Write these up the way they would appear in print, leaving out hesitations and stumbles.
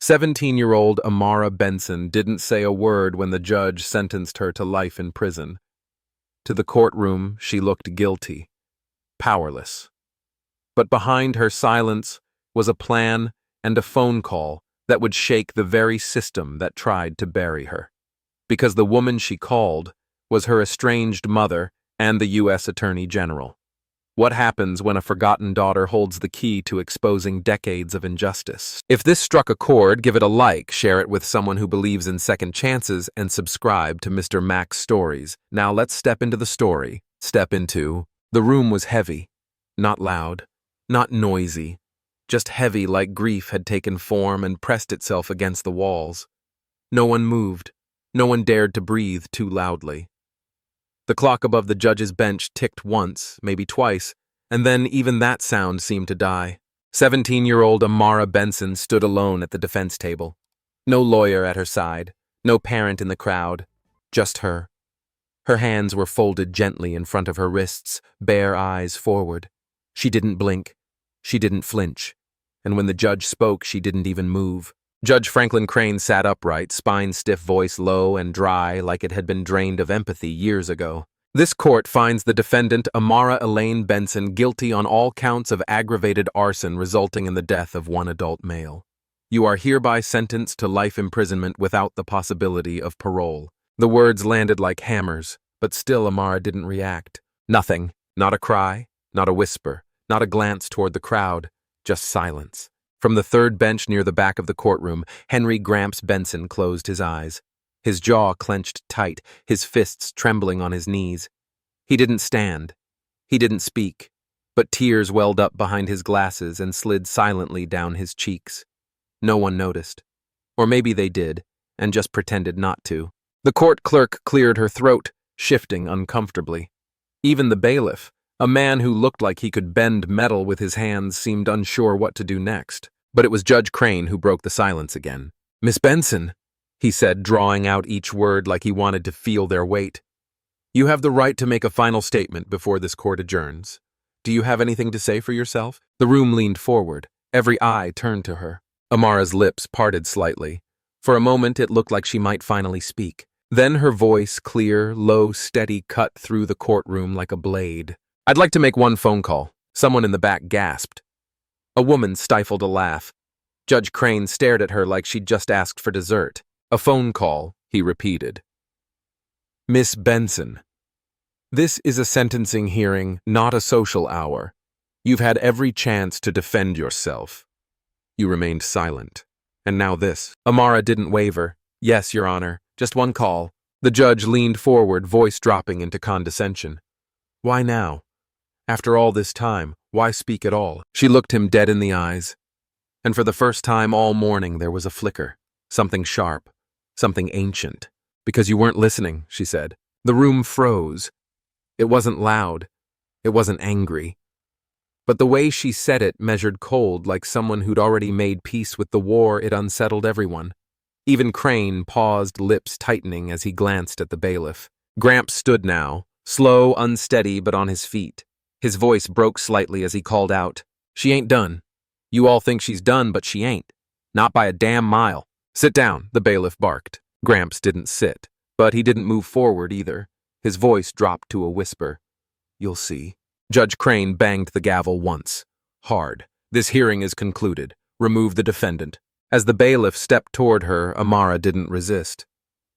17-year-old Amara Benson didn't say a word when the judge sentenced her to life in prison. To the courtroom, she looked guilty, powerless. But behind her silence was a plan and a phone call that would shake the very system that tried to bury her. Because the woman she called was her estranged mother and the U.S. Attorney General. What happens when a forgotten daughter holds the key to exposing decades of injustice? If this struck a chord, give it a like, share it with someone who believes in second chances, and subscribe to Mr. Mac's Stories. Now let's step into the story. The room was heavy, not loud, not noisy, just heavy like grief had taken form and pressed itself against the walls. No one moved. No one dared to breathe too loudly. The clock above the judge's bench ticked once, maybe twice, and then even that sound seemed to die. 17-year-old Amara Benson stood alone at the defense table. No lawyer at her side, no parent in the crowd, just her. Her hands were folded gently in front of her wrists, bare eyes forward. She didn't blink. She didn't flinch. And when the judge spoke, she didn't even move. Judge Franklin Crane sat upright, spine-stiff voice low and dry like it had been drained of empathy years ago. This court finds the defendant, Amara Elaine Benson, guilty on all counts of aggravated arson resulting in the death of one adult male. You are hereby sentenced to life imprisonment without the possibility of parole. The words landed like hammers, but still Amara didn't react. Nothing. Not a cry, not a whisper, not a glance toward the crowd, just silence. From the third bench near the back of the courtroom, Henry Gramps Benson closed his eyes. His jaw clenched tight, his fists trembling on his knees. He didn't stand. He didn't speak, but tears welled up behind his glasses and slid silently down his cheeks. No one noticed. Or maybe they did, and just pretended not to. The court clerk cleared her throat, shifting uncomfortably. Even the bailiff, a man who looked like he could bend metal with his hands, seemed unsure what to do next. But it was Judge Crane who broke the silence again. "Miss Benson," he said, drawing out each word like he wanted to feel their weight. "You have the right to make a final statement before this court adjourns. Do you have anything to say for yourself?" The room leaned forward. Every eye turned to her. Amara's lips parted slightly. For a moment, it looked like she might finally speak. Then her voice, clear, low, steady, cut through the courtroom like a blade. "I'd like to make one phone call." Someone in the back gasped. A woman stifled a laugh. Judge Crane stared at her like she'd just asked for dessert. "A phone call," he repeated. "Miss Benson, this is a sentencing hearing, not a social hour. You've had every chance to defend yourself. You remained silent. And now this." Amara didn't waver. "Yes, Your Honor, just one call." The judge leaned forward, voice dropping into condescension. "Why now? After all this time, why speak at all?" She looked him dead in the eyes. And for the first time all morning there was a flicker. Something sharp. Something ancient. "Because you weren't listening," she said. The room froze. It wasn't loud. It wasn't angry. But the way she said it measured cold, like someone who'd already made peace with the war. It unsettled everyone. Even Crane paused, lips tightening as he glanced at the bailiff. Gramps stood now, slow, unsteady, but on his feet. His voice broke slightly as he called out, "She ain't done. You all think she's done, but she ain't. Not by a damn mile." "Sit down," the bailiff barked. Gramps didn't sit, but he didn't move forward either. His voice dropped to a whisper. "You'll see." Judge Crane banged the gavel once. Hard. "This hearing is concluded. Remove the defendant." As the bailiff stepped toward her, Amara didn't resist.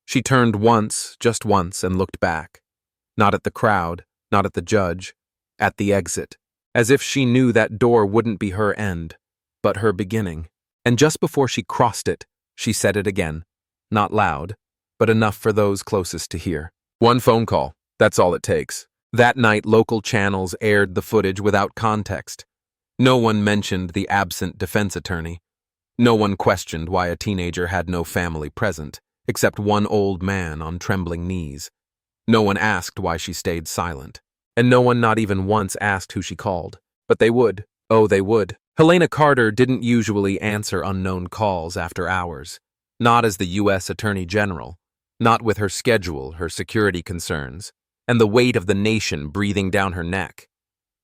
She turned once, just once, and looked back. Not at the crowd, not at the judge. At the exit, as if she knew that door wouldn't be her end, but her beginning. And just before she crossed it, she said it again. Not loud, but enough for those closest to hear. "One phone call, that's all it takes." That night, local channels aired the footage without context. No one mentioned the absent defense attorney. No one questioned why a teenager had no family present, except one old man on trembling knees. No one asked why she stayed silent. And no one not even once asked who she called. But they would. Oh, they would. Helena Carter didn't usually answer unknown calls after hours. Not as the U.S. Attorney General. Not with her schedule, her security concerns, and the weight of the nation breathing down her neck.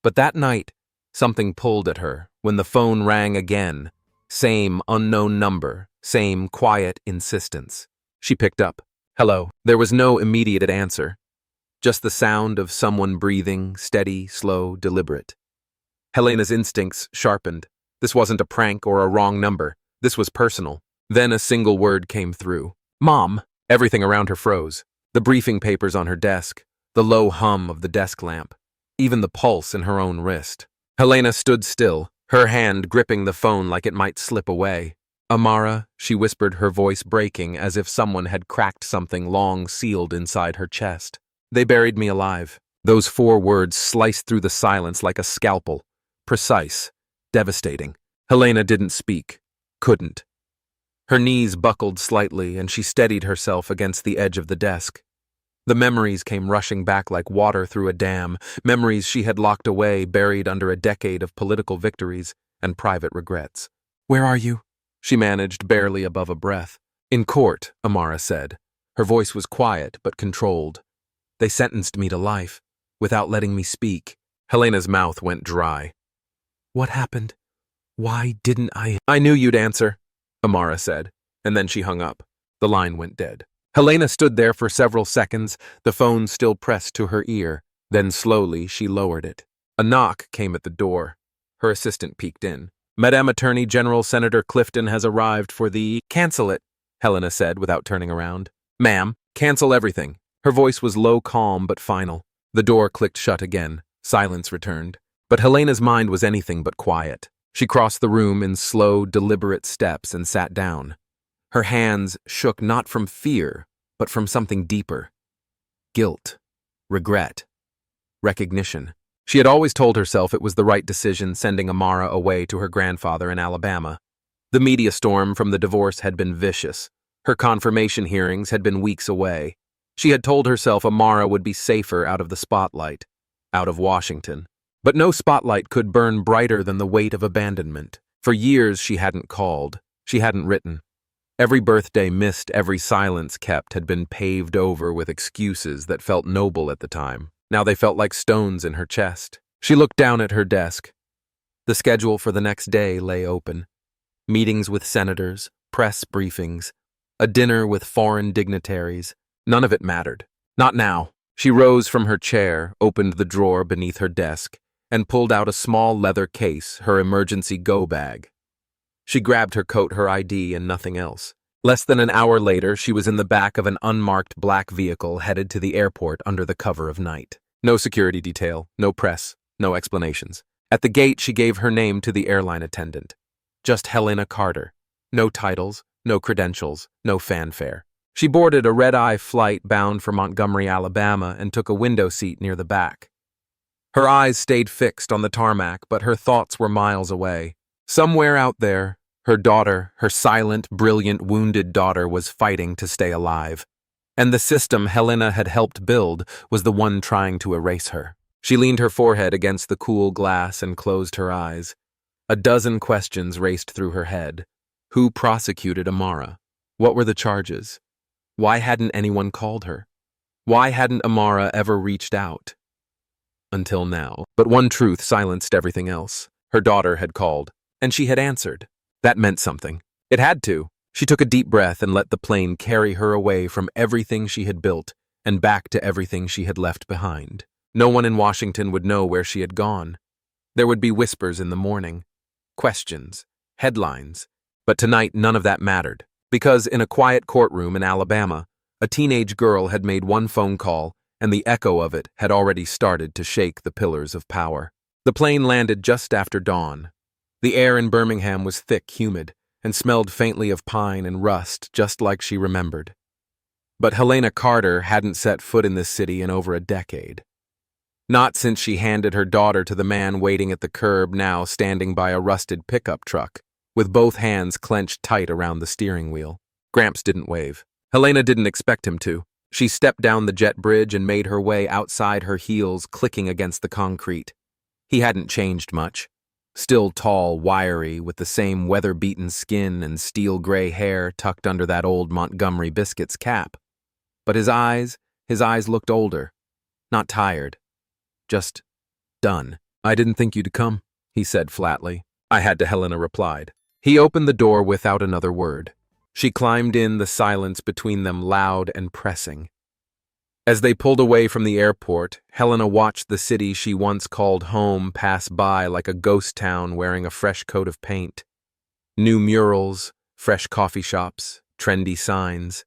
But that night, something pulled at her when the phone rang again. Same unknown number, Same quiet insistence. She picked up. Hello. There was no immediate answer. Just the sound of someone breathing, steady, slow, deliberate. Helena's instincts sharpened. This wasn't a prank or a wrong number. This was personal. Then a single word came through. Mom! Everything around her froze. The briefing papers on her desk, the low hum of the desk lamp, even the pulse in her own wrist. Helena stood still, her hand gripping the phone like it might slip away. Amara, she whispered, her voice breaking as if someone had cracked something long sealed inside her chest. They buried me alive. Those 4 words sliced through the silence like a scalpel. Precise. Devastating. Helena didn't speak. Couldn't. Her knees buckled slightly and she steadied herself against the edge of the desk. The memories came rushing back like water through a dam, memories she had locked away, buried under a decade of political victories and private regrets. Where are you? She managed, barely above a breath. In court, Amara said. Her voice was quiet but controlled. They sentenced me to life, without letting me speak. Helena's mouth went dry. What happened? Why didn't I? I knew you'd answer, Amara said, and then she hung up. The line went dead. Helena stood there for several seconds, the phone still pressed to her ear. Then slowly she lowered it. A knock came at the door. Her assistant peeked in. Madam Attorney General Senator Clifton has arrived for the— Cancel it, Helena said without turning around. Ma'am, cancel everything. Her voice was low, calm, but final. The door clicked shut again. Silence returned. But Helena's mind was anything but quiet. She crossed the room in slow, deliberate steps and sat down. Her hands shook not from fear, but from something deeper. Guilt. Regret. Recognition. She had always told herself it was the right decision sending Amara away to her grandfather in Alabama. The media storm from the divorce had been vicious. Her confirmation hearings had been weeks away. She had told herself Amara would be safer out of the spotlight, out of Washington. But no spotlight could burn brighter than the weight of abandonment. For years she hadn't called. She hadn't written. Every birthday missed, every silence kept had been paved over with excuses that felt noble at the time. Now they felt like stones in her chest. She looked down at her desk. The schedule for the next day lay open. Meetings with senators, press briefings, a dinner with foreign dignitaries. None of it mattered. Not now. She rose from her chair, opened the drawer beneath her desk, and pulled out a small leather case, her emergency go bag. She grabbed her coat, her ID, and nothing else. Less than an hour later, she was in the back of an unmarked black vehicle headed to the airport under the cover of night. No security detail, no press, no explanations. At the gate, she gave her name to the airline attendant. Just Helena Carter. No titles, no credentials, no fanfare. She boarded a red-eye flight bound for Montgomery, Alabama, and took a window seat near the back. Her eyes stayed fixed on the tarmac, but her thoughts were miles away. Somewhere out there, her daughter, her silent, brilliant, wounded daughter, was fighting to stay alive. And the system Helena had helped build was the one trying to erase her. She leaned her forehead against the cool glass and closed her eyes. A dozen questions raced through her head. Who prosecuted Amara? What were the charges? Why hadn't anyone called her? Why hadn't Amara ever reached out? Until now. But one truth silenced everything else. Her daughter had called, and she had answered. That meant something. It had to. She took a deep breath and let the plane carry her away from everything she had built and back to everything she had left behind. No one in Washington would know where she had gone. There would be whispers in the morning, questions, headlines. But tonight none of that mattered, because in a quiet courtroom in Alabama, a teenage girl had made one phone call, and the echo of it had already started to shake the pillars of power. The plane landed just after dawn. The air in Birmingham was thick, humid, and smelled faintly of pine and rust, just like she remembered. But Helena Carter hadn't set foot in this city in over a decade. Not since she handed her daughter to the man waiting at the curb, now standing by a rusted pickup truck, with both hands clenched tight around the steering wheel. Gramps didn't wave. Helena didn't expect him to. She stepped down the jet bridge and made her way outside, her heels clicking against the concrete. He hadn't changed much. Still tall, wiry, with the same weather-beaten skin and steel-gray hair tucked under that old Montgomery biscuits cap. But his eyes looked older. Not tired. Just done. I didn't think you'd come, he said flatly. I had to, Helena replied. He opened the door without another word. She climbed in, the silence between them loud and pressing. As they pulled away from the airport, Helena watched the city she once called home pass by like a ghost town wearing a fresh coat of paint. New murals, fresh coffee shops, trendy signs.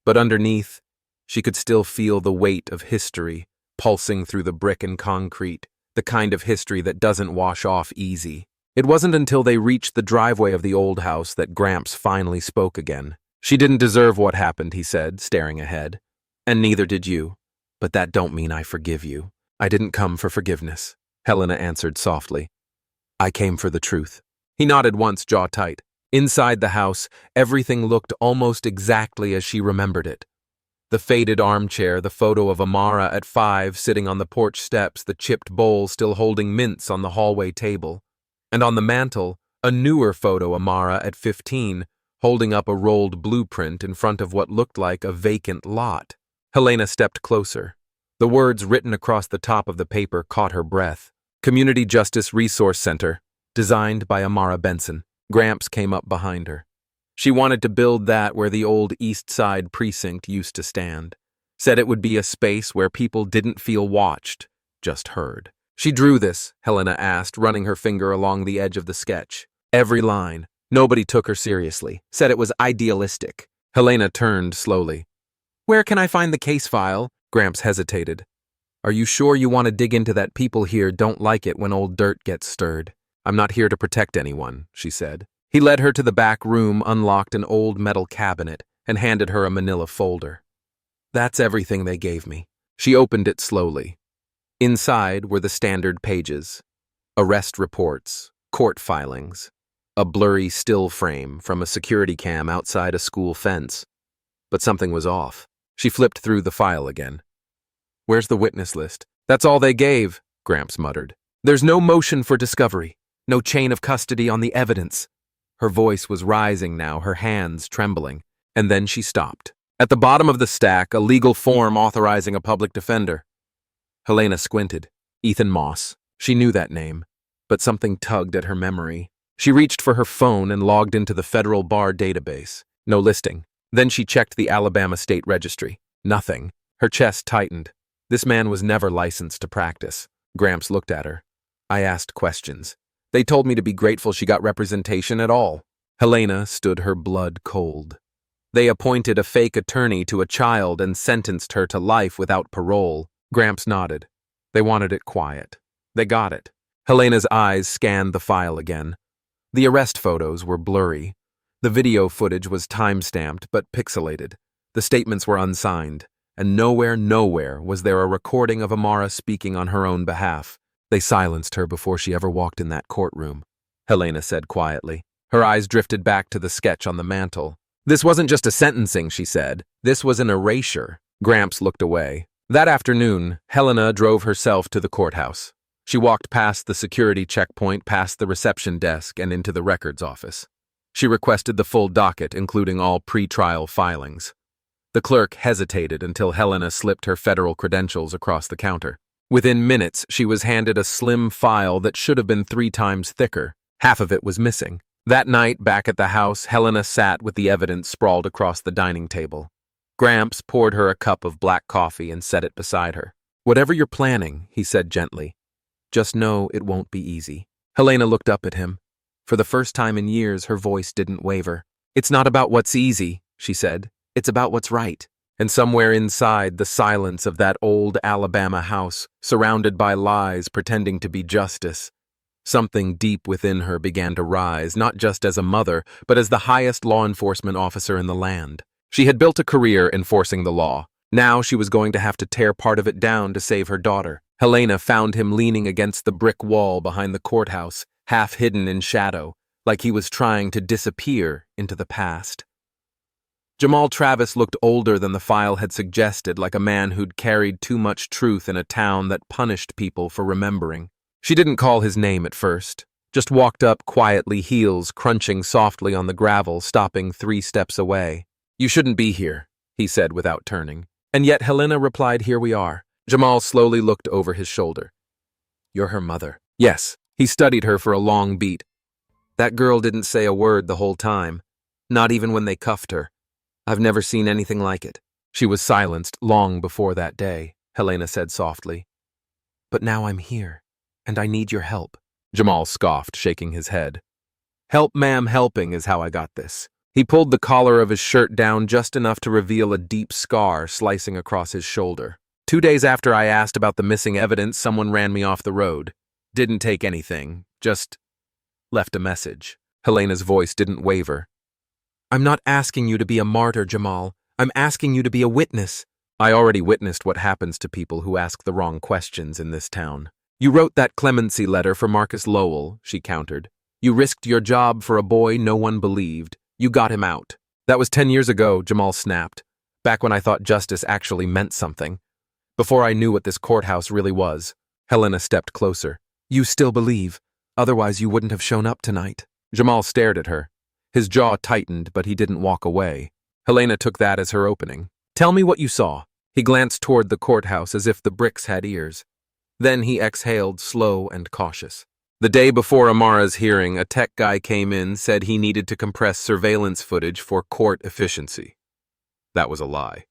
But underneath, she could still feel the weight of history pulsing through the brick and concrete, the kind of history that doesn't wash off easy. It wasn't until they reached the driveway of the old house that Gramps finally spoke again. "She didn't deserve what happened," he said, staring ahead. "And neither did you. But that don't mean I forgive you. I didn't come for forgiveness," Helena answered softly. "I came for the truth." He nodded once, jaw tight. Inside the house, everything looked almost exactly as she remembered it. The faded armchair, the photo of Amara at 5 sitting on the porch steps, the chipped bowl still holding mints on the hallway table. And on the mantel, a newer photo Amara at 15, holding up a rolled blueprint in front of what looked like a vacant lot. Helena stepped closer. The words written across the top of the paper caught her breath. Community Justice Resource Center, designed by Amara Benson. Gramps came up behind her. She wanted to build that where the old East Side precinct used to stand. Said it would be a space where people didn't feel watched, just heard. She drew this, Helena asked, running her finger along the edge of the sketch. Every line. Nobody took her seriously. Said it was idealistic. Helena turned slowly. "Where can I find the case file?" Gramps hesitated. "Are you sure you want to dig into that? People here don't like it when old dirt gets stirred." "I'm not here to protect anyone," she said. He led her to the back room, unlocked an old metal cabinet, and handed her a manila folder. "That's everything they gave me." She opened it slowly. Inside were the standard pages. Arrest reports, court filings, a blurry still frame from a security cam outside a school fence. But something was off. She flipped through the file again. "Where's the witness list?" "That's all they gave," Gramps muttered. "There's no motion for discovery, no chain of custody on the evidence." Her voice was rising now, her hands trembling, and then she stopped. At the bottom of the stack, a legal form authorizing a public defender. Helena squinted. Ethan Moss. She knew that name, but something tugged at her memory. She reached for her phone and logged into the federal bar database. No listing. Then she checked the Alabama State Registry. Nothing. Her chest tightened. This man was never licensed to practice. Gramps looked at her. "I asked questions. They told me to be grateful she got representation at all." Helena stood her blood cold. "They appointed a fake attorney to a child and sentenced her to life without parole." Gramps nodded. "They wanted it quiet. They got it." Helena's eyes scanned the file again. The arrest photos were blurry. The video footage was time-stamped but pixelated. The statements were unsigned, and nowhere was there a recording of Amara speaking on her own behalf. "They silenced her before she ever walked in that courtroom," Helena said quietly. Her eyes drifted back to the sketch on the mantel. "This wasn't just a sentencing," she said. "This was an erasure." Gramps looked away. That afternoon, Helena drove herself to the courthouse. She walked past the security checkpoint, past the reception desk, and into the records office. She requested the full docket, including all pre-trial filings. The clerk hesitated until Helena slipped her federal credentials across the counter. Within minutes, she was handed a slim file that should have been 3 times thicker. Half of it was missing. That night, back at the house, Helena sat with the evidence sprawled across the dining table. Gramps poured her a cup of black coffee and set it beside her. "Whatever you're planning," he said gently, "just know it won't be easy." Helena looked up at him. For the first time in years, her voice didn't waver. "It's not about what's easy," she said. "It's about what's right." And somewhere inside the silence of that old Alabama house, surrounded by lies pretending to be justice, something deep within her began to rise, not just as a mother, but as the highest law enforcement officer in the land. She had built a career enforcing the law. Now she was going to have to tear part of it down to save her daughter. Helena found him leaning against the brick wall behind the courthouse, half hidden in shadow, like he was trying to disappear into the past. Jamal Travis looked older than the file had suggested, like a man who'd carried too much truth in a town that punished people for remembering. She didn't call his name at first, just walked up quietly, heels crunching softly on the gravel, stopping 3 steps away. "You shouldn't be here," he said without turning. And yet Helena replied, "Here we are." Jamal slowly looked over his shoulder. "You're her mother." "Yes." He studied her for a long beat. "That girl didn't say a word the whole time." Not even when they cuffed her. I've never seen anything like it. She was silenced long before that day, Helena said softly. But now I'm here, and I need your help. Jamal scoffed, shaking his head. Help, ma'am, helping is how I got this. He pulled the collar of his shirt down just enough to reveal a deep scar slicing across his shoulder. 2 days after I asked about the missing evidence, someone ran me off the road. Didn't take anything, just left a message. Helena's voice didn't waver. I'm not asking you to be a martyr, Jamal. I'm asking you to be a witness. I already witnessed what happens to people who ask the wrong questions in this town. You wrote that clemency letter for Marcus Lowell, she countered. You risked your job for a boy no one believed. You got him out. That was 10 years ago, Jamal snapped. Back when I thought justice actually meant something. Before I knew what this courthouse really was. Helena stepped closer. You still believe. Otherwise you wouldn't have shown up tonight. Jamal stared at her. His jaw tightened, but he didn't walk away. Helena took that as her opening. Tell me what you saw. He glanced toward the courthouse as if the bricks had ears. Then he exhaled, slow and cautious. The day before Amara's hearing, a tech guy came in, said he needed to compress surveillance footage for court efficiency. That was a lie.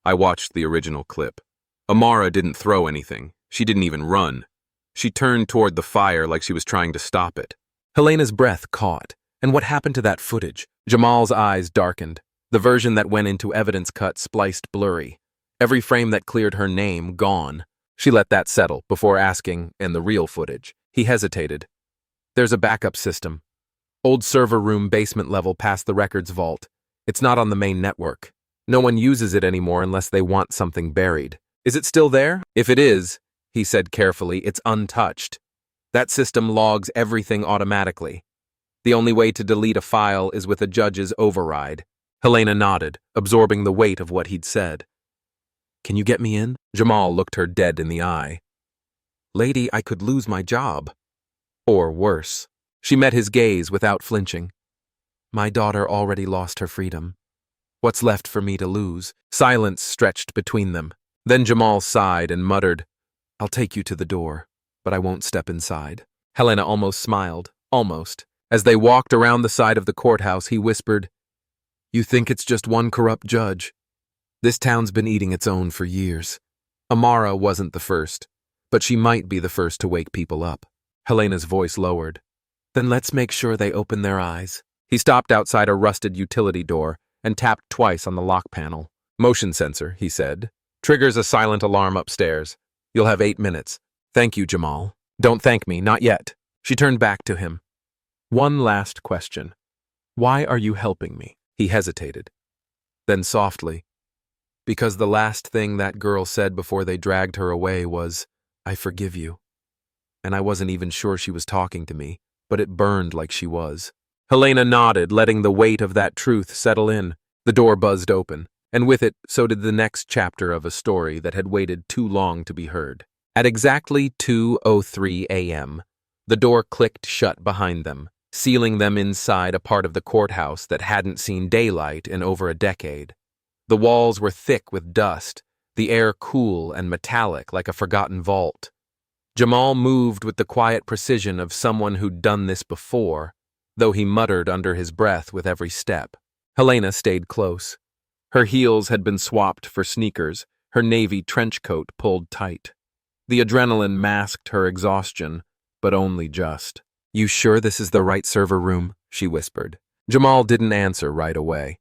I watched the original clip. Amara didn't throw anything. She didn't even run. She turned toward the fire like she was trying to stop it. Helena's breath caught. And what happened to that footage? Jamal's eyes darkened. The version that went into evidence cut spliced blurry. Every frame that cleared her name gone. She let that settle before asking, and the real footage. He hesitated. There's a backup system. Old server room basement level past the records vault. It's not on the main network. No one uses it anymore unless they want something buried. Is it still there? If it is, he said carefully, it's untouched. That system logs everything automatically. The only way to delete a file is with a judge's override. Helena nodded, absorbing the weight of what he'd said. Can you get me in? Jamal looked her dead in the eye. Lady, I could lose my job. Or worse. She met his gaze without flinching. My daughter already lost her freedom. What's left for me to lose? Silence stretched between them. Then Jamal sighed and muttered, I'll take you to the door, but I won't step inside. Helena almost smiled, almost. As they walked around the side of the courthouse, he whispered, You think it's just one corrupt judge? This town's been eating its own for years. Amara wasn't the first, but she might be the first to wake people up. Helena's voice lowered. Then let's make sure they open their eyes. He stopped outside a rusted utility door and tapped twice on the lock panel. Motion sensor, he said. Triggers a silent alarm upstairs. You'll have 8 minutes. Thank you, Jamal. Don't thank me, not yet. She turned back to him. One last question. Why are you helping me? He hesitated. Then softly, because the last thing that girl said before they dragged her away was, I forgive you. And I wasn't even sure she was talking to me, but it burned like she was. Helena nodded, letting the weight of that truth settle in. The door buzzed open, and with it, so did the next chapter of a story that had waited too long to be heard. At exactly 2:03 a.m., the door clicked shut behind them, sealing them inside a part of the courthouse that hadn't seen daylight in over a decade. The walls were thick with dust, the air cool and metallic like a forgotten vault. Jamal moved with the quiet precision of someone who'd done this before, though he muttered under his breath with every step. Helena stayed close. Her heels had been swapped for sneakers, her navy trench coat pulled tight. The adrenaline masked her exhaustion, but only just. You sure this is the right server room? She whispered. Jamal didn't answer right away.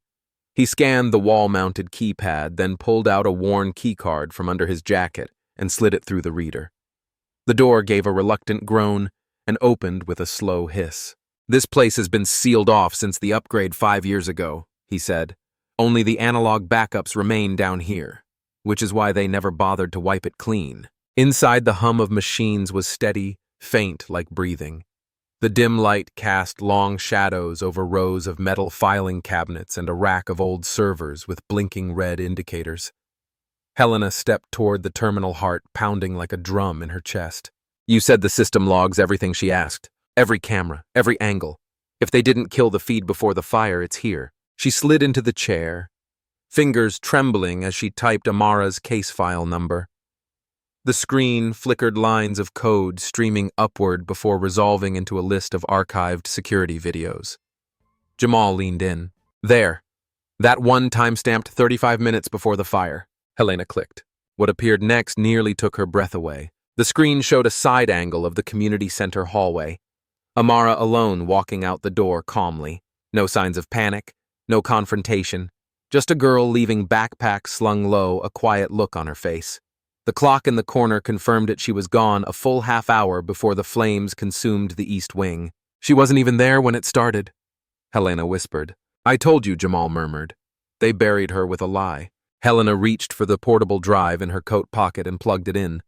He scanned the wall-mounted keypad, then pulled out a worn keycard from under his jacket and slid it through the reader. The door gave a reluctant groan and opened with a slow hiss. This place has been sealed off since the upgrade 5 years ago, he said. Only the analog backups remain down here, which is why they never bothered to wipe it clean. Inside, the hum of machines was steady, faint like breathing. The dim light cast long shadows over rows of metal filing cabinets and a rack of old servers with blinking red indicators. Helena stepped toward the terminal, heart pounding like a drum in her chest. You said the system logs everything, she asked. Every camera, every angle. If they didn't kill the feed before the fire, it's here. She slid into the chair, fingers trembling as she typed Amara's case file number. The screen flickered lines of code streaming upward before resolving into a list of archived security videos. Jamal leaned in. There. That one time-stamped 35 minutes before the fire. Helena clicked. What appeared next nearly took her breath away. The screen showed a side angle of the community center hallway. Amara alone walking out the door calmly. No signs of panic, no confrontation. Just a girl leaving backpack slung low, a quiet look on her face. The clock in the corner confirmed it. She was gone a full half hour before the flames consumed the east wing. She wasn't even there when it started, Helena whispered. I told you, Jamal murmured. They buried her with a lie. Helena reached for the portable drive in her coat pocket and plugged it in.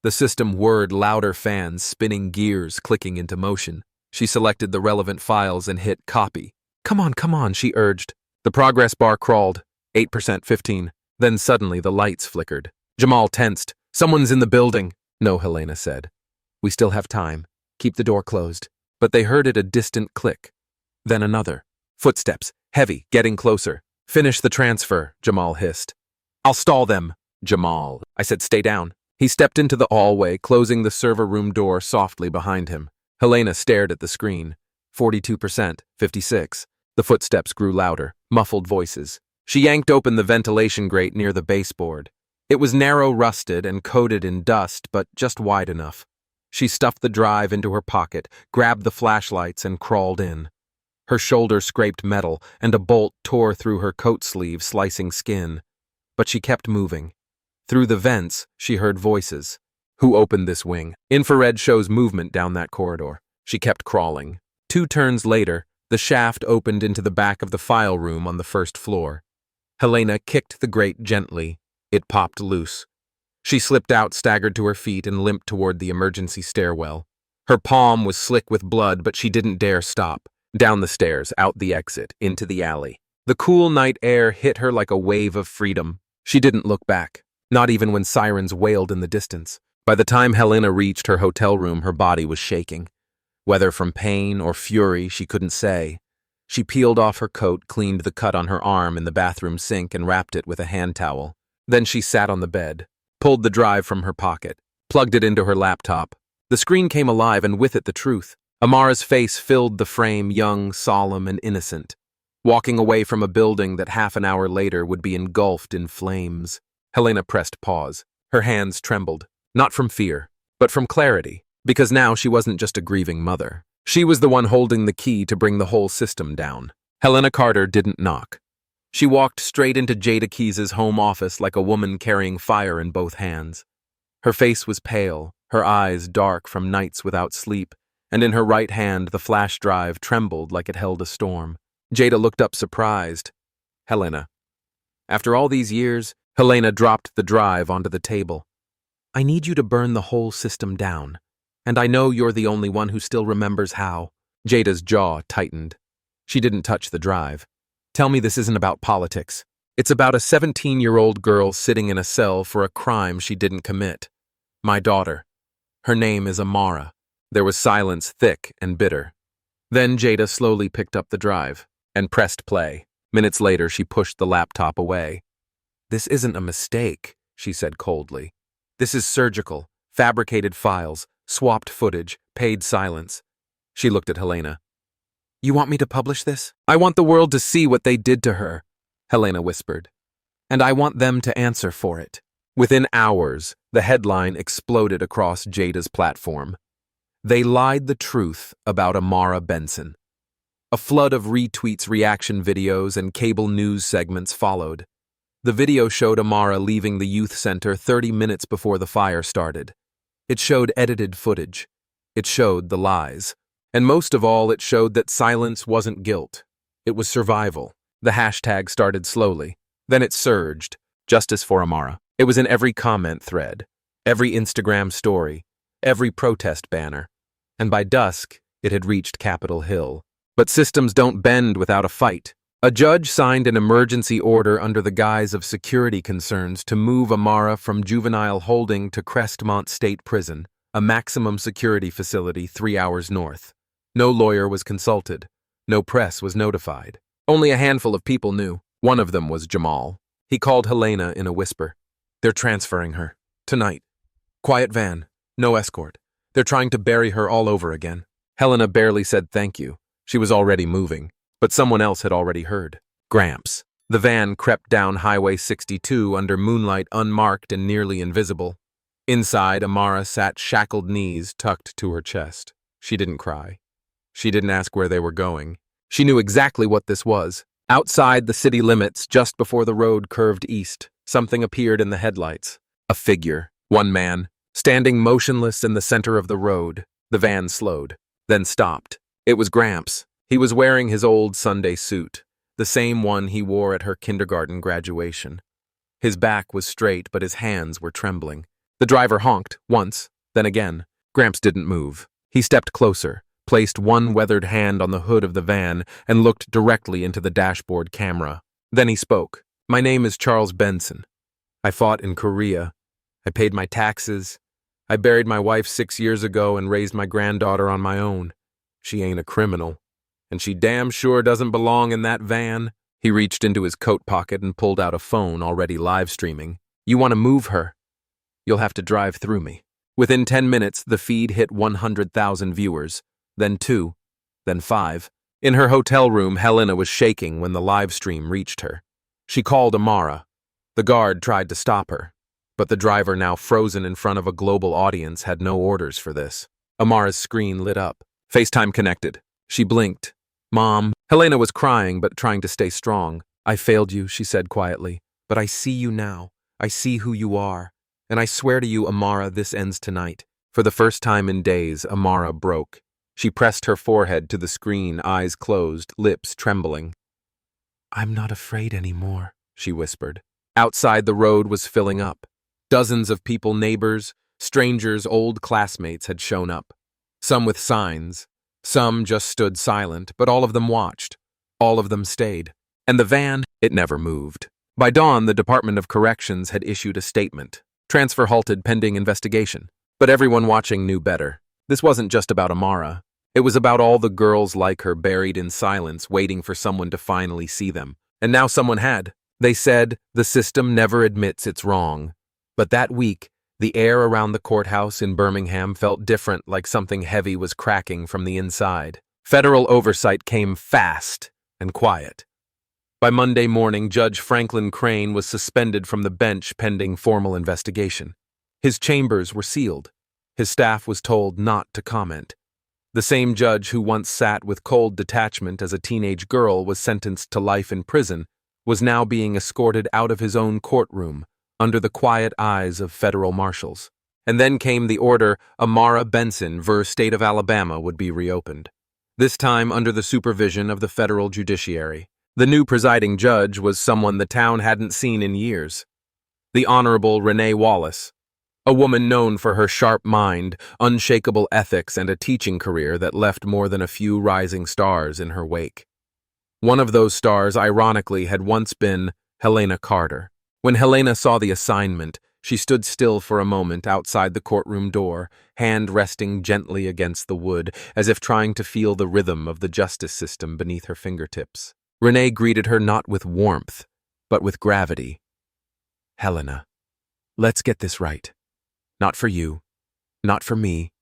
The system whirred louder fans, spinning gears, clicking into motion. She selected the relevant files and hit copy. Come on, she urged. The progress bar crawled, 8%, 15. Then suddenly the lights flickered. Jamal tensed. Someone's in the building. No, Helena said. We still have time. Keep the door closed. But they heard it a distant click. Then another. Footsteps, heavy, getting closer. Finish the transfer, Jamal hissed. I'll stall them, Jamal. I said stay down. He stepped into the hallway, closing the server room door softly behind him. Helena stared at the screen. 42%, 56. The footsteps grew louder, muffled voices. She yanked open the ventilation grate near the baseboard. It was narrow, rusted, and coated in dust, but just wide enough. She stuffed the drive into her pocket, grabbed the flashlights, and crawled in. Her shoulder scraped metal, and a bolt tore through her coat sleeve, slicing skin. But she kept moving. Through the vents, she heard voices. Who opened this wing? Infrared shows movement down that corridor. She kept crawling. 2 turns later, the shaft opened into the back of the file room on the first floor. Helena kicked the grate gently. It popped loose. She slipped out, staggered to her feet, and limped toward the emergency stairwell. Her palm was slick with blood, but she didn't dare stop. Down the stairs, out the exit, into the alley. The cool night air hit her like a wave of freedom. She didn't look back, not even when sirens wailed in the distance. By the time Helena reached her hotel room, her body was shaking. Whether from pain or fury, she couldn't say. She peeled off her coat, cleaned the cut on her arm in the bathroom sink, and wrapped it with a hand towel. Then she sat on the bed, pulled the drive from her pocket, plugged it into her laptop. The screen came alive, and with it the truth. Amara's face filled the frame, young, solemn, and innocent, walking away from a building that half an hour later would be engulfed in flames. Helena pressed pause. Her hands trembled, not from fear, but from clarity, because now she wasn't just a grieving mother. She was the one holding the key to bring the whole system down. Helena Carter didn't knock. She walked straight into Jada Keys's home office like a woman carrying fire in both hands. Her face was pale, her eyes dark from nights without sleep, and in her right hand the flash drive trembled like it held a storm. Jada looked up surprised. Helena. After all these years, Helena dropped the drive onto the table. I need you to burn the whole system down. And I know you're the only one who still remembers how. Jada's jaw tightened. She didn't touch the drive. Tell me this isn't about politics. It's about a 17-year-old girl sitting in a cell for a crime she didn't commit. My daughter. Her name is Amara. There was silence, thick and bitter. Then Jada slowly picked up the drive and pressed play. Minutes later, she pushed the laptop away. This isn't a mistake, she said coldly. This is surgical, fabricated files, swapped footage, paid silence. She looked at Helena. You want me to publish this? I want the world to see what they did to her, Helena whispered. And I want them to answer for it. Within hours, the headline exploded across Jada's platform. They lied the truth about Amara Benson. A flood of retweets, reaction videos, and cable news segments followed. The video showed Amara leaving the youth center 30 minutes before the fire started. It showed edited footage. It showed the lies. And most of all, it showed that silence wasn't guilt. It was survival. The hashtag started slowly. Then it surged. Justice for Amara. It was in every comment thread, every Instagram story, every protest banner. And by dusk, it had reached Capitol Hill. But systems don't bend without a fight. A judge signed an emergency order under the guise of security concerns to move Amara from juvenile holding to Crestmont State Prison, a maximum security facility 3 hours north. No lawyer was consulted. No press was notified. Only a handful of people knew. One of them was Jamal. He called Helena in a whisper. They're transferring her. Tonight. Quiet van. No escort. They're trying to bury her all over again. Helena barely said thank you. She was already moving. But someone else had already heard. Gramps. The van crept down Highway 62 under moonlight, unmarked and nearly invisible. Inside, Amara sat shackled knees tucked to her chest. She didn't cry. She didn't ask where they were going. She knew exactly what this was. Outside the city limits, just before the road curved east, something appeared in the headlights. A figure, one man, standing motionless in the center of the road. The van slowed, then stopped. It was Gramps. He was wearing his old Sunday suit, the same one he wore at her kindergarten graduation. His back was straight, but his hands were trembling. The driver honked, once, then again. Gramps didn't move. He stepped closer, placed one weathered hand on the hood of the van, and looked directly into the dashboard camera. Then he spoke. "My name is Charles Benson. I fought in Korea. I paid my taxes. I buried my wife 6 years ago and raised my granddaughter on my own. She ain't a criminal. And she damn sure doesn't belong in that van." He reached into his coat pocket and pulled out a phone already live streaming. "You want to move her? You'll have to drive through me." Within 10 minutes, the feed hit 100,000 viewers, then 2, then 5. In her hotel room, Helena was shaking when the live stream reached her. She called Amara. The guard tried to stop her, but the driver, now frozen in front of a global audience, had no orders for this. Amara's screen lit up. FaceTime connected. She blinked. "Mom." Helena was crying, but trying to stay strong. "I failed you," she said quietly, "but I see you now. I see who you are. And I swear to you, Amara, this ends tonight." For the first time in days, Amara broke. She pressed her forehead to the screen, eyes closed, lips trembling. "I'm not afraid anymore," she whispered. Outside, the road was filling up. Dozens of people, neighbors, strangers, old classmates had shown up. Some with signs. Some just stood silent, but all of them watched. All of them stayed. And the van, it never moved. By dawn, the Department of Corrections had issued a statement. Transfer halted pending investigation. But everyone watching knew better. This wasn't just about Amara. It was about all the girls like her buried in silence, waiting for someone to finally see them. And now someone had. They said, "The system never admits it's wrong." But that week, the air around the courthouse in Birmingham felt different, like something heavy was cracking from the inside. Federal oversight came fast and quiet. By Monday morning, Judge Franklin Crane was suspended from the bench pending formal investigation. His chambers were sealed. His staff was told not to comment. The same judge who once sat with cold detachment as a teenage girl was sentenced to life in prison was now being escorted out of his own courtroom under the quiet eyes of federal marshals. And then came the order Amara Benson v. State of Alabama would be reopened, this time under the supervision of the federal judiciary. The new presiding judge was someone the town hadn't seen in years. The Honorable Renee Wallace, a woman known for her sharp mind, unshakable ethics, and a teaching career that left more than a few rising stars in her wake. One of those stars, ironically, had once been Helena Carter. When Helena saw the assignment, she stood still for a moment outside the courtroom door, hand resting gently against the wood, as if trying to feel the rhythm of the justice system beneath her fingertips. Renee greeted her not with warmth, but with gravity. "Helena, let's get this right. Not for you, not for me,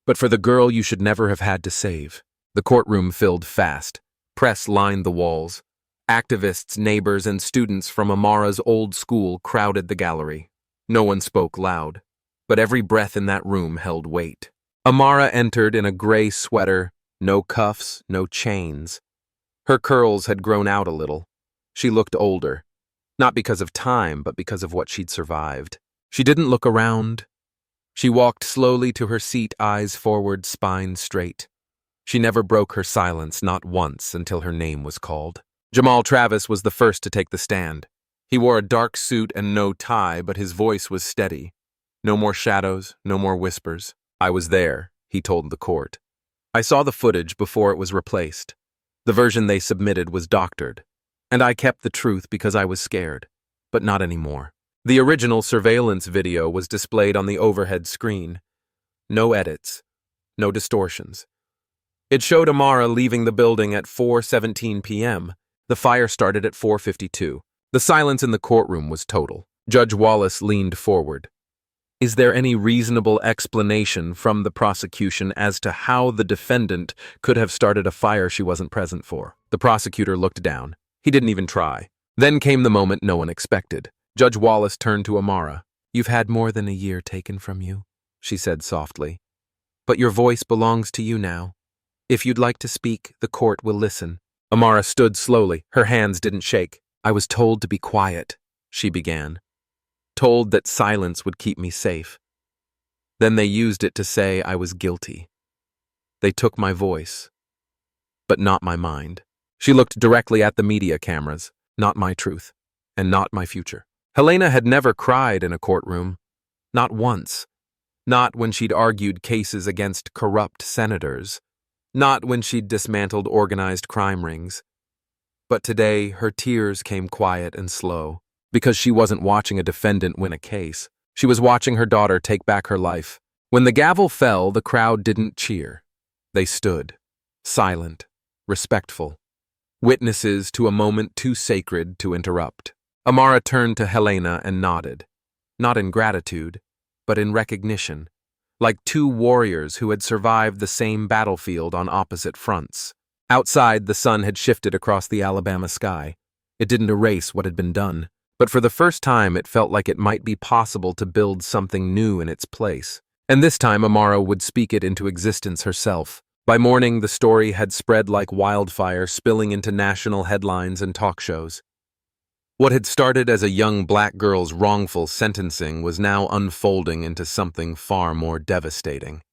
but for the girl you should never have had to save." The courtroom filled fast. Press lined the walls. Activists, neighbors, and students from Amara's old school crowded the gallery. No one spoke loud, but every breath in that room held weight. Amara entered in a gray sweater, no cuffs, no chains. Her curls had grown out a little. She looked older, not because of time, but because of what she'd survived. She didn't look around. She walked slowly to her seat, eyes forward, spine straight. She never broke her silence, not once, until her name was called. Jamal Travis was the first to take the stand. He wore a dark suit and no tie, but his voice was steady. No more shadows, no more whispers. "I was there," he told the court. "I saw the footage before it was replaced. The version they submitted was doctored, and I kept the truth because I was scared, but not anymore." The original surveillance video was displayed on the overhead screen. No edits, no distortions. It showed Amara leaving the building at 4:17 p.m. The fire started at 4:52. The silence in the courtroom was total. Judge Wallace leaned forward. "Is there any reasonable explanation from the prosecution as to how the defendant could have started a fire she wasn't present for?" The prosecutor looked down. He didn't even try. Then came the moment no one expected. Judge Wallace turned to Amara. "You've had more than a year taken from you," she said softly. "But your voice belongs to you now. If you'd like to speak, the court will listen." Amara stood slowly. Her hands didn't shake. "I was told to be quiet," she began. "Told that silence would keep me safe. Then they used it to say I was guilty. They took my voice, but not my mind." She looked directly at the media cameras. "Not my truth, and not my future." Helena had never cried in a courtroom. Not once. Not when she'd argued cases against corrupt senators. Not when she'd dismantled organized crime rings. But today, her tears came quiet and slow, because she wasn't watching a defendant win a case. She was watching her daughter take back her life. When the gavel fell, the crowd didn't cheer. They stood, silent, respectful, witnesses to a moment too sacred to interrupt. Amara turned to Helena and nodded, not in gratitude, but in recognition, like two warriors who had survived the same battlefield on opposite fronts. Outside, the sun had shifted across the Alabama sky. It didn't erase what had been done, but for the first time it felt like it might be possible to build something new in its place. And this time Amara would speak it into existence herself. By morning, the story had spread like wildfire, spilling into national headlines and talk shows. What had started as a young black girl's wrongful sentencing was now unfolding into something far more devastating.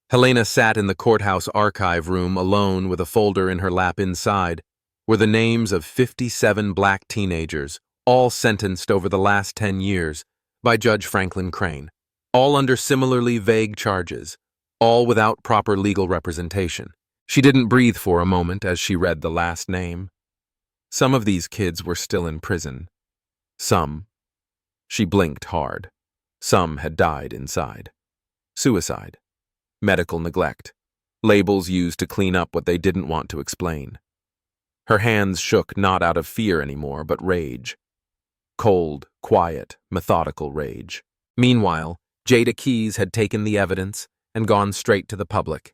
Helena sat in the courthouse archive room alone with a folder in her lap. Inside were the names of 57 black teenagers, all sentenced over the last 10 years by Judge Franklin Crane, all under similarly vague charges, all without proper legal representation. She didn't breathe for a moment as she read the last name. Some of these kids were still in prison. Some, she blinked hard, some had died inside. Suicide, medical neglect, labels used to clean up what they didn't want to explain. Her hands shook not out of fear anymore, but rage. Cold, quiet, methodical rage. Meanwhile, Jada Keys had taken the evidence and gone straight to the public.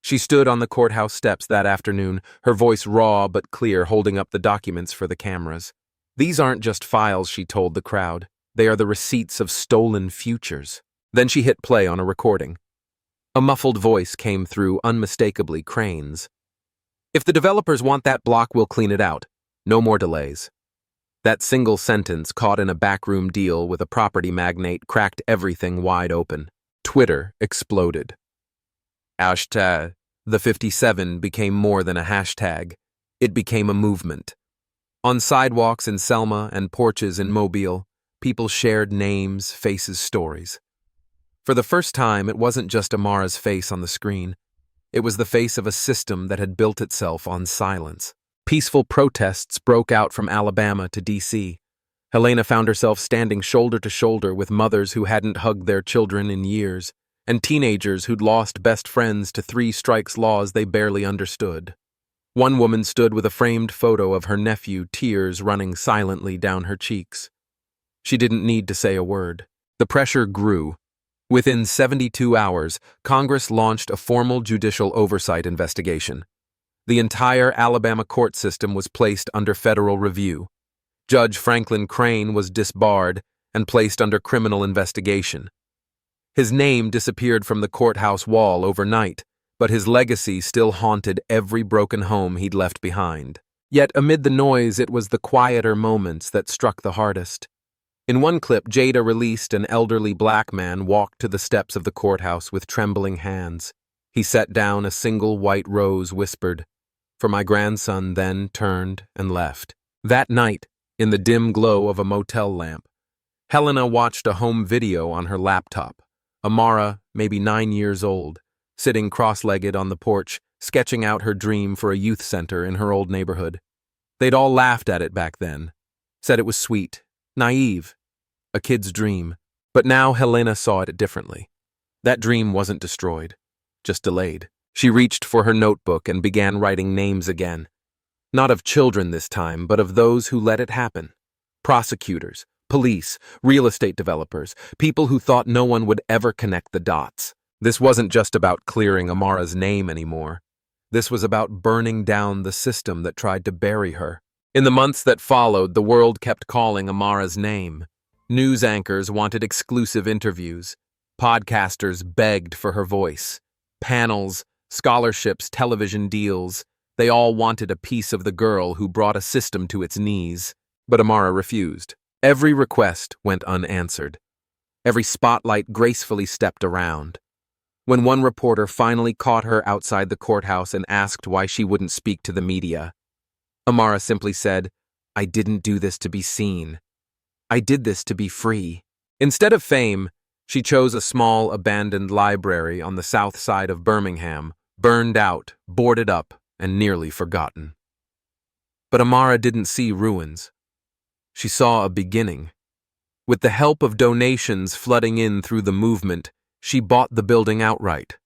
She stood on the courthouse steps that afternoon, her voice raw but clear, holding up the documents for the cameras. "These aren't just files," she told the crowd. "They are the receipts of stolen futures." Then she hit play on a recording. A muffled voice came through, unmistakably Crane's. "If the developers want that block, we'll clean it out. No more delays." That single sentence, caught in a backroom deal with a property magnate, cracked everything wide open. Twitter exploded. Hashtag. The 57 became more than a hashtag. It became a movement. On sidewalks in Selma and porches in Mobile, people shared names, faces, stories. For the first time, it wasn't just Amara's face on the screen. It was the face of a system that had built itself on silence. Peaceful protests broke out from Alabama to D.C. Helena found herself standing shoulder to shoulder with mothers who hadn't hugged their children in years, and teenagers who'd lost best friends to 3 strikes laws they barely understood. One woman stood with a framed photo of her nephew, tears running silently down her cheeks. She didn't need to say a word. The pressure grew. Within 72 hours, Congress launched a formal judicial oversight investigation. The entire Alabama court system was placed under federal review. Judge Franklin Crane was disbarred and placed under criminal investigation. His name disappeared from the courthouse wall overnight, but his legacy still haunted every broken home he'd left behind. Yet amid the noise, it was the quieter moments that struck the hardest. In one clip, Jada released an elderly black man walked to the steps of the courthouse with trembling hands. He set down a single white rose, whispered, "For my grandson," then turned and left. That night, in the dim glow of a motel lamp, Helena watched a home video on her laptop. Amara, maybe 9 years old, sitting cross-legged on the porch, sketching out her dream for a youth center in her old neighborhood. They'd all laughed at it back then, said it was sweet, naive, a kid's dream. But now Helena saw it differently. That dream wasn't destroyed, just delayed. She reached for her notebook and began writing names again. Not of children this time, but of those who let it happen. Prosecutors, police, real estate developers, people who thought no one would ever connect the dots. This wasn't just about clearing Amara's name anymore. This was about burning down the system that tried to bury her. In the months that followed, the world kept calling Amara's name. News anchors wanted exclusive interviews. Podcasters begged for her voice. Panels, scholarships, television deals, they all wanted a piece of the girl who brought a system to its knees. But Amara refused. Every request went unanswered. Every spotlight gracefully stepped around. When one reporter finally caught her outside the courthouse and asked why she wouldn't speak to the media, Amara simply said, "I didn't do this to be seen. I did this to be free." Instead of fame, she chose a small, abandoned library on the south side of Birmingham, burned out, boarded up, and nearly forgotten. But Amara didn't see ruins. She saw a beginning. With the help of donations flooding in through the movement, she bought the building outright.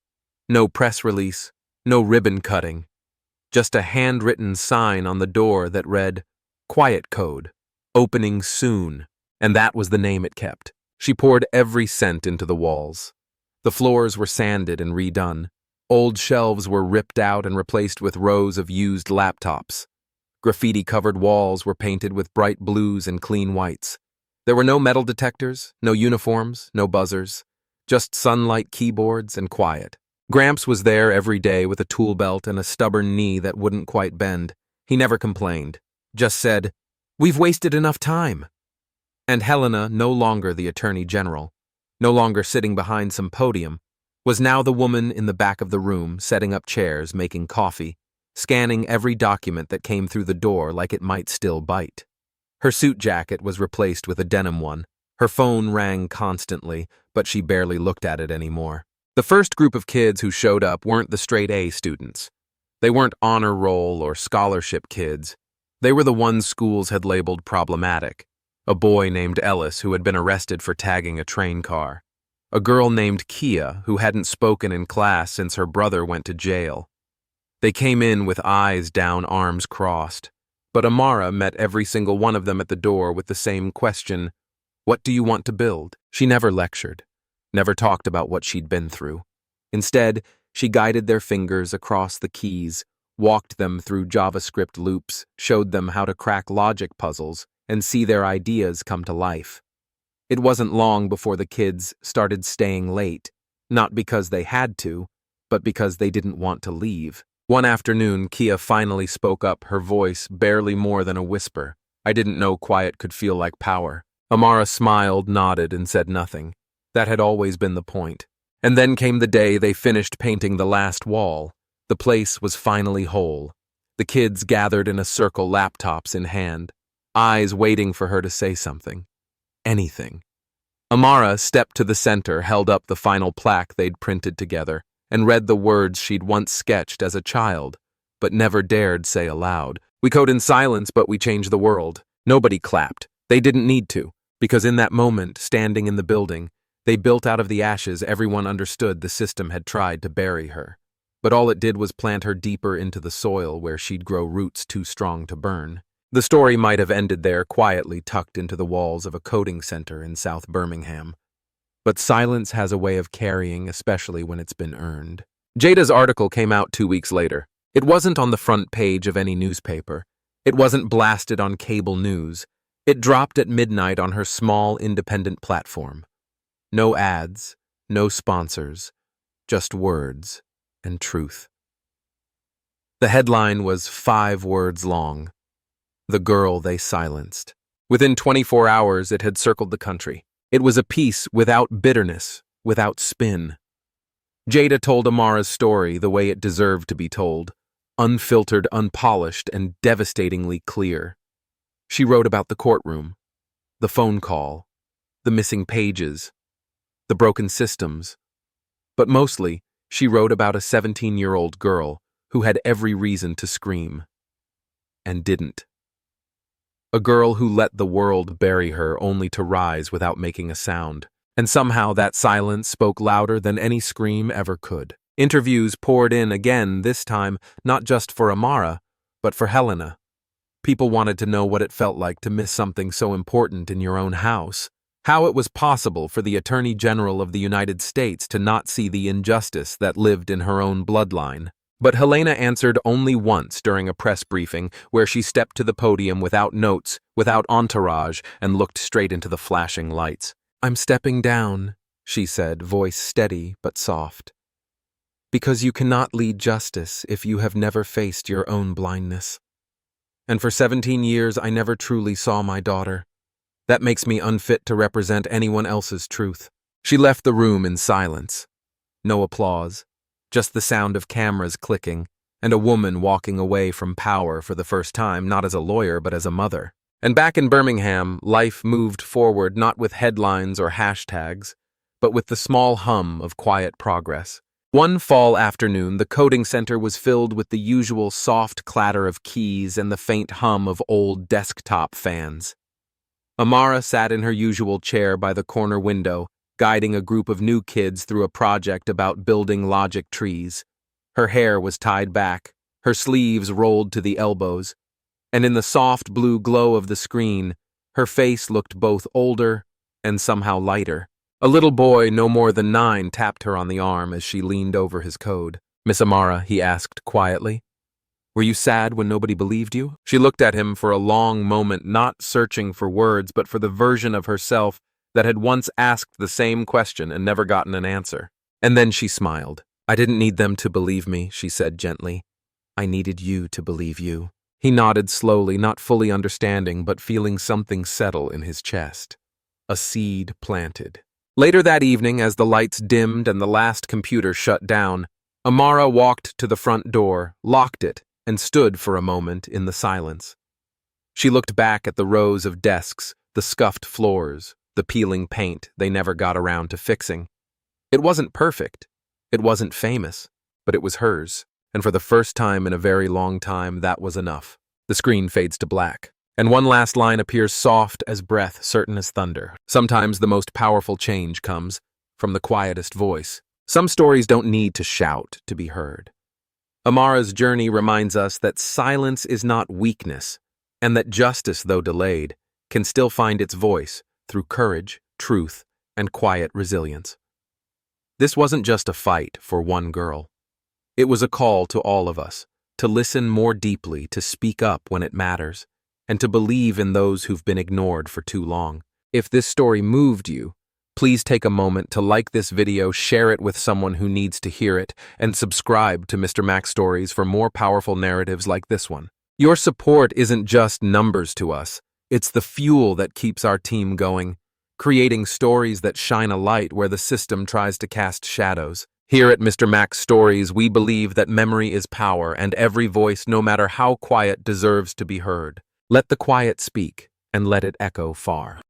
No press release, no ribbon cutting. Just a handwritten sign on the door that read, "Quiet Code, opening soon," and that was the name it kept. She poured every cent into the walls. The floors were sanded and redone. Old shelves were ripped out and replaced with rows of used laptops. Graffiti-covered walls were painted with bright blues and clean whites. There were no metal detectors, no uniforms, no buzzers, just sunlight, keyboards, and quiet. Gramps was there every day with a tool belt and a stubborn knee that wouldn't quite bend. He never complained, just said, "We've wasted enough time." And Helena, no longer the Attorney General, no longer sitting behind some podium, was now the woman in the back of the room, setting up chairs, making coffee, scanning every document that came through the door like it might still bite. Her suit jacket was replaced with a denim one. Her phone rang constantly, but she barely looked at it anymore. The first group of kids who showed up weren't the straight-A students. They weren't honor roll or scholarship kids. They were the ones schools had labeled problematic. A boy named Ellis who had been arrested for tagging a train car. A girl named Kia who hadn't spoken in class since her brother went to jail. They came in with eyes down, arms crossed. But Amara met every single one of them at the door with the same question, "What do you want to build?" She never lectured, never talked about what she'd been through. Instead, she guided their fingers across the keys, walked them through JavaScript loops, showed them how to crack logic puzzles, and see their ideas come to life. It wasn't long before the kids started staying late, not because they had to, but because they didn't want to leave. One afternoon, Kia finally spoke up, her voice barely more than a whisper. I didn't know quiet could feel like power. Amara smiled, nodded, and said nothing. That had always been the point. And then came the day they finished painting the last wall. The place was finally whole. The kids gathered in a circle, laptops in hand, eyes waiting for her to say something. Anything. Amara stepped to the center, held up the final plaque they'd printed together, and read the words she'd once sketched as a child, but never dared say aloud. "We code in silence, but we change the world." Nobody clapped. They didn't need to, because in that moment, standing in the building, they built out of the ashes. Everyone understood the system had tried to bury her. But all it did was plant her deeper into the soil where she'd grow roots too strong to burn. The story might have ended there, quietly tucked into the walls of a coding center in South Birmingham. But silence has a way of carrying, especially when it's been earned. Jada's article came out 2 weeks later. It wasn't on the front page of any newspaper. It wasn't blasted on cable news. It dropped at midnight on her small, independent platform. No ads, no sponsors, just words and truth. The headline was 5 words long. The girl they silenced. Within 24 hours, it had circled the country. It was a piece without bitterness, without spin. Jada told Amara's story the way it deserved to be told, unfiltered, unpolished, and devastatingly clear. She wrote about the courtroom, the phone call, the missing pages, the broken systems. But mostly, she wrote about a 17-year-old girl who had every reason to scream, and didn't. A girl who let the world bury her only to rise without making a sound. And somehow that silence spoke louder than any scream ever could. Interviews poured in again, this time not just for Amara, but for Helena. People wanted to know what it felt like to miss something so important in your own house. How it was possible for the Attorney General of the United States to not see the injustice that lived in her own bloodline. But Helena answered only once during a press briefing where she stepped to the podium without notes, without entourage, and looked straight into the flashing lights. "I'm stepping down," she said, voice steady but soft. "Because you cannot lead justice if you have never faced your own blindness. And for 17 years I never truly saw my daughter. That makes me unfit to represent anyone else's truth." She left the room in silence. No applause. Just the sound of cameras clicking, and a woman walking away from power for the first time, not as a lawyer, but as a mother. And back in Birmingham, life moved forward not with headlines or hashtags, but with the small hum of quiet progress. One fall afternoon, the coding center was filled with the usual soft clatter of keys and the faint hum of old desktop fans. Amara sat in her usual chair by the corner window, guiding a group of new kids through a project about building logic trees. Her hair was tied back, her sleeves rolled to the elbows, and in the soft blue glow of the screen, her face looked both older and somehow lighter. A little boy no more than 9 tapped her on the arm as she leaned over his code. "Miss Amara," he asked quietly, "were you sad when nobody believed you?" She looked at him for a long moment, not searching for words, but for the version of herself that had once asked the same question and never gotten an answer. And then she smiled. "I didn't need them to believe me," she said gently. "I needed you to believe you." He nodded slowly, not fully understanding, but feeling something settle in his chest. A seed planted. Later that evening, as the lights dimmed and the last computer shut down, Amara walked to the front door, locked it, and stood for a moment in the silence. She looked back at the rows of desks, the scuffed floors, the peeling paint they never got around to fixing. It wasn't perfect, it wasn't famous, but it was hers, and for the first time in a very long time, that was enough. The screen fades to black, and one last line appears soft as breath, certain as thunder. Sometimes the most powerful change comes from the quietest voice. Some stories don't need to shout to be heard. Amara's journey reminds us that silence is not weakness, and that justice, though delayed, can still find its voice through courage, truth, and quiet resilience. This wasn't just a fight for one girl. It was a call to all of us to listen more deeply, to speak up when it matters, and to believe in those who've been ignored for too long. If this story moved you, please take a moment to like this video, share it with someone who needs to hear it, and subscribe to Mr. Max Stories for more powerful narratives like this one. Your support isn't just numbers to us. It's the fuel that keeps our team going, creating stories that shine a light where the system tries to cast shadows. Here at Mr. Max Stories, we believe that memory is power, and every voice, no matter how quiet, deserves to be heard. Let the quiet speak, and let it echo far.